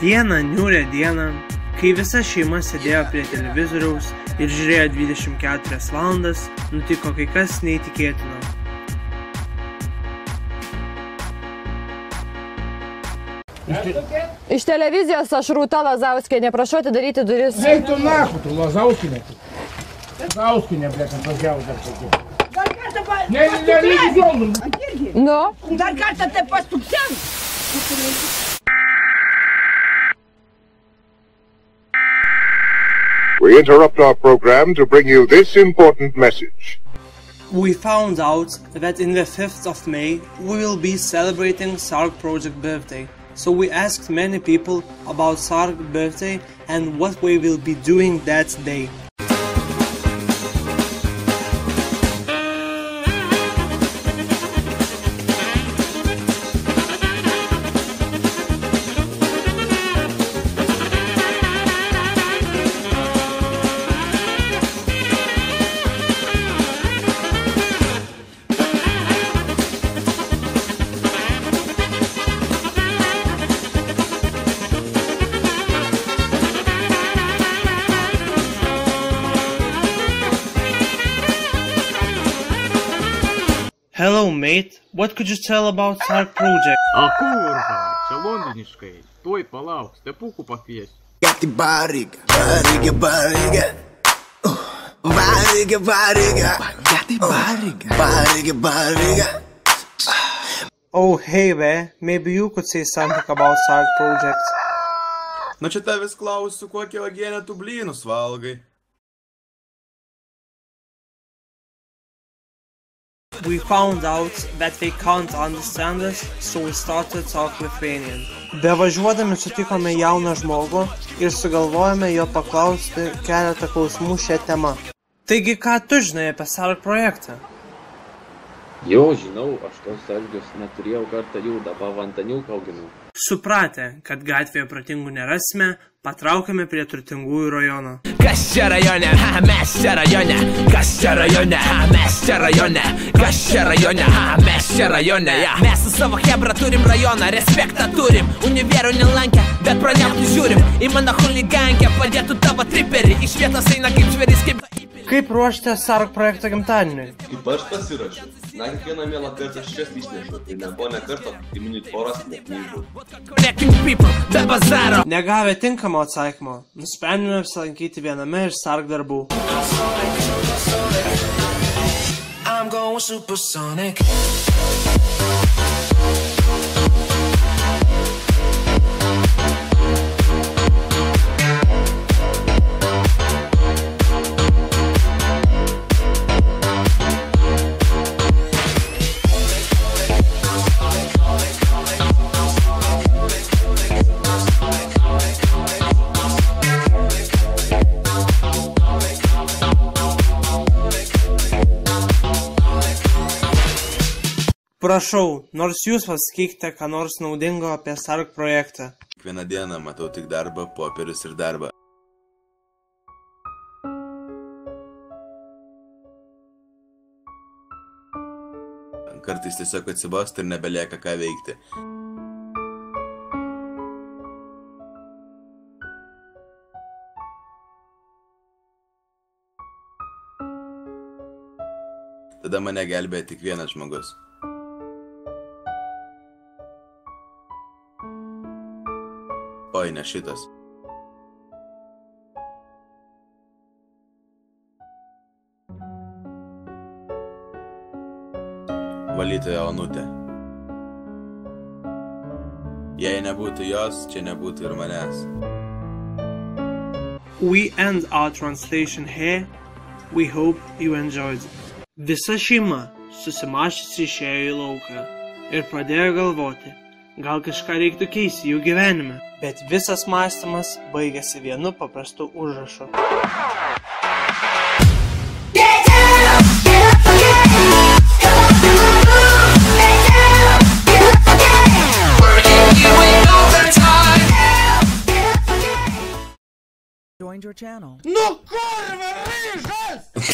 Vieną niūrią dieną, kai visa šeima sėdėjo prie televizoriaus ir žiūrėjo 24 valandas, nutiko kai kas neįtikėtino. Iš televizijos aš Rūta Lazauskienė, prašau atidaryti duris. Eik tu nahu, tu Lazauskienė. Lazauskienė, blėt, atvažiavo dar tokiu. Dar kartą Nu? Dar kartą tai pastuksen. We interrupt our program to bring you this important message. We found out that in the 5th of May we will be celebrating Sarg Project birthday. So we asked many people about Sarg birthday and what we will be doing that day. Hello, mate. What could you tell about Sarg Project? А курва, čia londoniškai. Tuoj palauk, stepukų pakviesiu. Gati bariga, bariga, bariga. Bariga, bariga. Gati bariga, bariga, bariga. Oh, hey there. Maybe you could say something about Sarg Project. Nu čia tavęs klausiu, kokią uogienę tu blynus valgai. We found out that they can't understand us, so we started talk Lithuanian. Bevažiuodami sutikome jauną žmogų ir sugalvojome jo paklausti keletą klausimų šią temą. Taigi, ką tu žinai apie Sarg projektą? Jo, žinau, aš tos sargius neturėjau kartą jų, dabar vantaniuką auginau. Supratę, kad gatvėje protingų nerasime, patraukėme prie turtingųjų rajono. Kas čia rajone, ha, mes čia rajone. Kas čia rajone, ha, mes čia rajone. Kas čia rajone, ha, mes čia rajone. Mes su savo hebra turim rajoną, respektą turim. Univerų nelankę, bet praneštų žiūrim. Į mano huligankę padėtų tavo triperį. Iš vietos eina kaip žvėris, kaip... Kaip ruošite Sarg projekto gimtadieniui? Kaip aš pasirašiau. Na, kiekvieną mielą kartą šias išnešu. Tai nebuvo ne kartą, tai minut poras net neįžau. Negavę tinkamo atsakymo, nusprendėme apsilankyti viename iš Sarg darbų. I'm going supersonic. Prašau, nors jūs pasakykite, ką nors naudingo apie Sarg projektą. Kiekvieną dieną matau tik darbą, popierius ir darbą. Kartais tiesiog atsibosta ir nebelieka ką veikti. Tada mane gelbėja tik vienas žmogus. Oi, ne šitas. Valytoja Onutė. Jei nebūtų jos, čia nebūtų ir manęs. We end our translation here. We hope you enjoyed. Visa šeima susimaščiusi išėjo į lauką ir pradėjo galvoti, gal kažką reiktų keisti jų gyvenime. Bet visas mąstymas baigėsi vienu paprastu užrašu. Joined your channel. Nu kurva, ryžas!